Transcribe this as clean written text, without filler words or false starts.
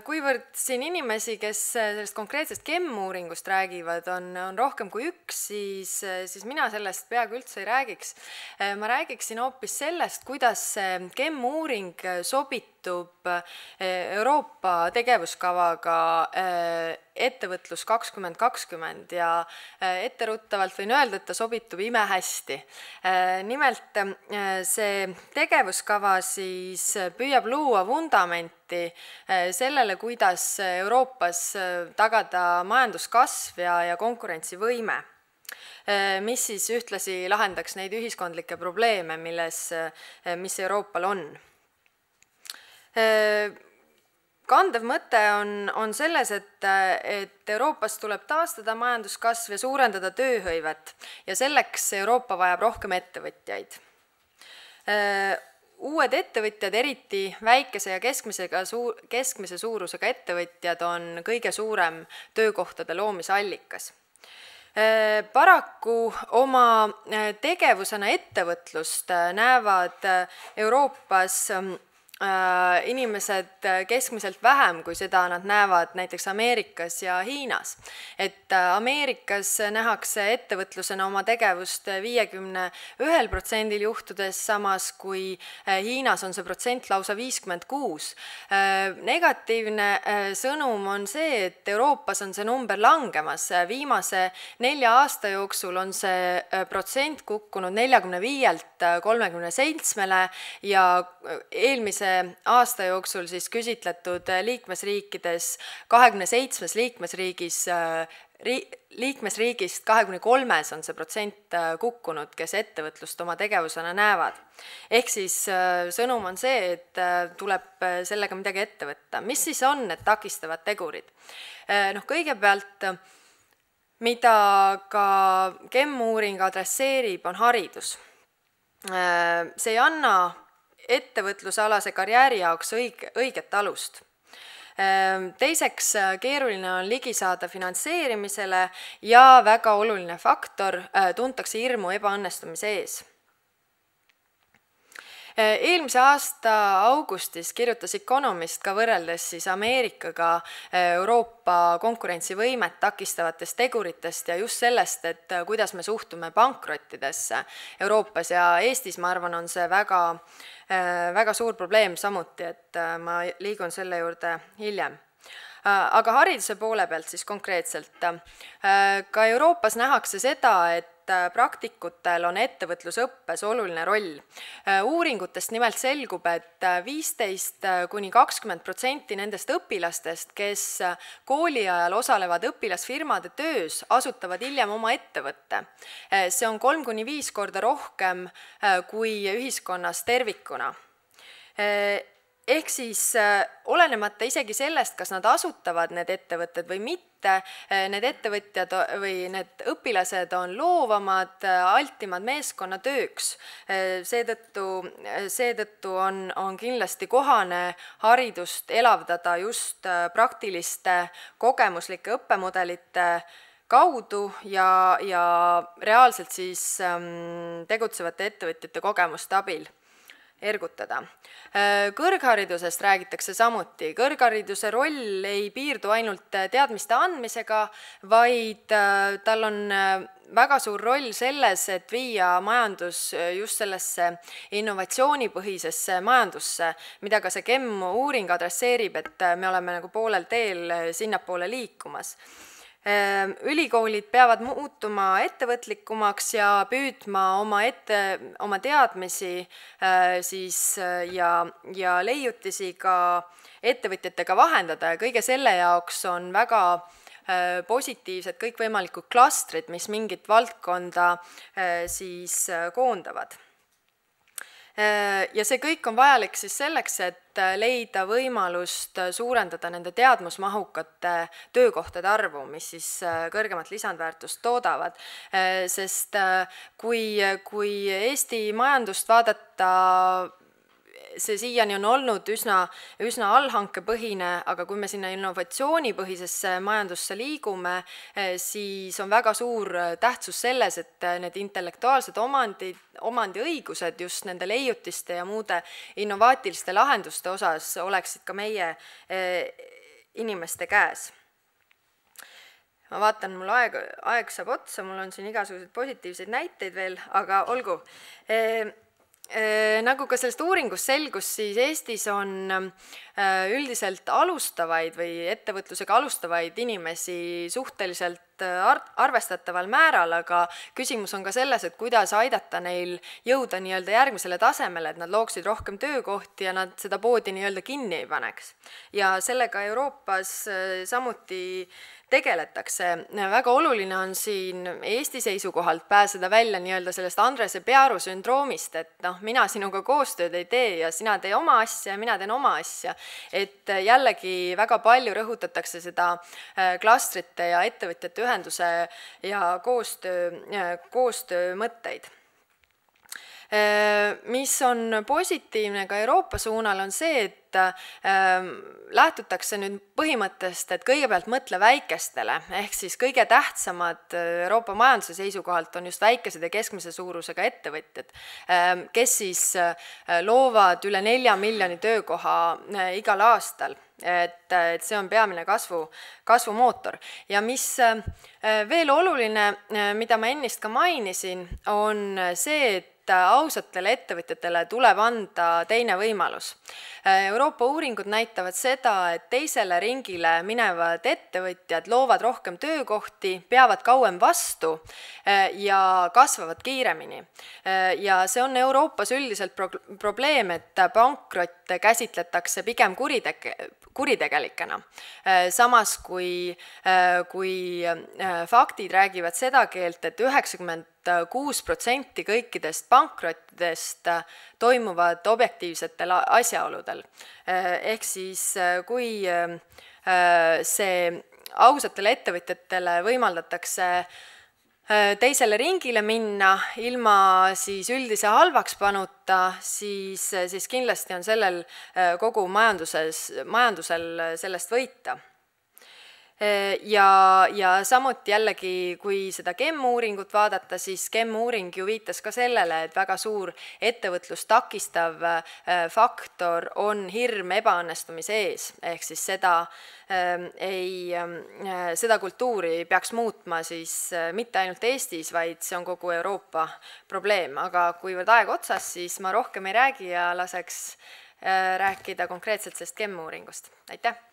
kuivõrd siin inimesi, kes sellest konkreetsest GEM-uuringust räägivad, on rohkem kui üks, siis mina sellest peaaegu üldse ei räägiks. Ma räägiksin hoopis sellest, kuidas see GEM-uuring sobitub Euroopa tegevuskavaga ettevõtlus 2020 ja etteruttavalt võin öelda, et ta sobitub imehästi. Nimelt see tegevuskava siis püüab luua vundamenti sellele, kuidas Euroopas tagada majanduskasv ja konkurentsivõime, mis siis ühtlasi lahendaks neid ühiskondlikke probleeme, mis Euroopal on. Kandev mõte on selles, et Euroopas tuleb taastada majanduskasv ja suurendada tööhõivet ja selleks Euroopa vajab rohkem ettevõtjaid. Uued ettevõtjad, eriti väikese ja keskmise suurusega ettevõtjad on kõige suurem töökohtade loomise allikas. Paraku oma tegevusena ettevõtlust näevad Euroopas inimesed keskmiselt vähem, kui seda nad näevad näiteks Ameerikas ja Hiinas. Et Ameerikas nähakse ettevõtlusena oma tegevust 51% juhtudes, samas kui Hiinas on see protsent lausa 56%. Negatiivne sõnum on see, et Euroopas on see number langemas. Viimase 4 aasta jooksul on see protsent kukkunud 45-lt 37-le ja eelmise aasta jooksul siis küsitletud liikmesriikides 27 liikmesriigist 23-s on see protsent kukkunud, kes ettevõtlust oma tegevusena näevad. Ehk siis sõnum on see, et tuleb sellega midagi ette võtta. Mis siis on need takistavad tegurid? Kõigepealt, mida ka GEM-uuring adresseerib, on haridus. See ei anna ettevõtlusalase karjääri jaoks õiget alust. Teiseks, keeruline on ligi saada finantseerimisele ja väga oluline faktor, tuntakse hirmu ebaõnnestumise ees. Eelmise aasta augustis kirjutas Economist ka võrreldes siis Ameerikaga Euroopa konkurentsivõimet takistavatest teguritest ja just sellest, et kuidas me suhtume pankrottidesse Euroopas ja Eestis, ma arvan, on see väga suur probleem samuti, et ma liigun selle juurde hiljem. Aga hariduse poole pealt siis konkreetselt. Ka Euroopas nähakse seda, et praktikutel on ettevõtlusõppes oluline roll. Uuringutest nimelt selgub, et 15–20% nendest õpilastest, kes kooli ajal osalevad õpilasfirmade töös, asutavad hiljem oma ettevõtte. See on 3–5 korda rohkem kui ühiskonnas tervikuna. Ehk siis olenemata isegi sellest, kas nad asutavad need ettevõtted või mitte, need ettevõtjad või need õpilased on loovamad, altimad meeskonnatööks. Seetõttu on kindlasti kohane haridust elavdada just praktiliste kogemuslike õppemudelite kaudu ja reaalselt siis tegutsevate ettevõtjate kogemuste abil ergutada. Kõrgharidusest räägitakse samuti. Kõrghariduse roll ei piirdu ainult teadmiste andmisega, vaid tal on väga suur roll selles, et viia majandus just sellesse innovatsioonipõhisesse majandusse, mida ka see GEM-uuring adresseerib, et me oleme nagu poolel teel sinnapoole liikumas. Ülikoolid peavad muutuma ettevõtlikumaks ja püüdma oma teadmisi ja leiutisi ka ettevõtjatega vahendada ja kõige selle jaoks on väga positiivsed kõikvõimalikud klastrid, mis mingit valdkonda siis koondavad. Ja see kõik on vajalik siis selleks, et leida võimalust suurendada nende teadmusmahukate töökohtade arvu, mis siis kõrgemat lisandväärtust toodavad. Sest kui Eesti majandust vaadata, see siiani on olnud üsna allhankepõhine, aga kui me sinna innovatsioonipõhisesse majandusse liigume, siis on väga suur tähtsus selles, et need intellektuaalsed omandiõigused just nende leiutiste ja muude innovaatiliste lahenduste osas oleksid ka meie inimeste käes. Ma vaatan, mul aeg saab otsa, mul on siin igasuguseid positiivseid näiteid veel, aga olgu. Nagu ka sellest uuringust selgus, siis Eestis on üldiselt alustavaid või ettevõtlusega alustavaid inimesi suhteliselt arvestataval määral, aga küsimus on ka selles, et kuidas aidata neil jõuda nii-öelda järgmisele tasemele, et nad looksid rohkem töökohti ja nad seda poodi nii-öelda kinni ei paneks. Ja sellega Euroopas samuti tegeletakse. Väga oluline on siin Eesti seisukohalt pääseda välja nii-öelda sellest Andrese Pearu sündroomist, et mina sinuga koostööd ei tee ja sina tee oma asja ja mina teen oma asja. Et jällegi väga palju rõhutatakse seda klastrite ja ettevõtjate ühenduse ja koostöö mõtteid. Mis on positiivne ka Euroopa suunal on see, et lähtutakse nüüd põhimõttest, et kõigepealt mõtle väikestele, ehk siis kõige tähtsamad Euroopa majanduse seisukohalt on just väikesed ja keskmise suurusega ettevõtjad, kes siis loovad üle 4 miljoni töökoha igal aastal. Et see on peamine kasvumootor. Ja mis veel oluline, mida ma ennist ka mainisin, on see, et ausatele ettevõtjatele tuleb anda teine võimalus. Euroopa uuringud näitavad seda, et teisele ringile minevad ettevõtjad loovad rohkem töökohti, peavad kauem vastu ja kasvavad kiiremini. Ja see on Euroopas üldiselt probleem, et pankrot käsitletakse pigem kuritegelikena. Samas kui faktid räägivad seda keelt, et 96% kõikidest pankrottidest toimuvad objektiivsetel asjaoludel. Ehk siis, kui see ausatele ettevõtjatele võimaldatakse teisele ringile minna ilma siis üldise halvaks panuta, siis kindlasti on sellel kogu majandusel sellest võita. Ja samuti jällegi, kui seda GEM-uuringut vaadata, siis GEM-uuring ju viitas ka sellele, et väga suur ettevõtlust takistav faktor on hirm ebaõnnestumise ees. Ehk siis seda kultuuri peaks muutma siis mitte ainult Eestis, vaid see on kogu Euroopa probleem. Aga kuivõrd aeg otsas, siis ma rohkem ei räägi ja laseks rääkida konkreetselt sellest GEM-uuringust. Aitäh!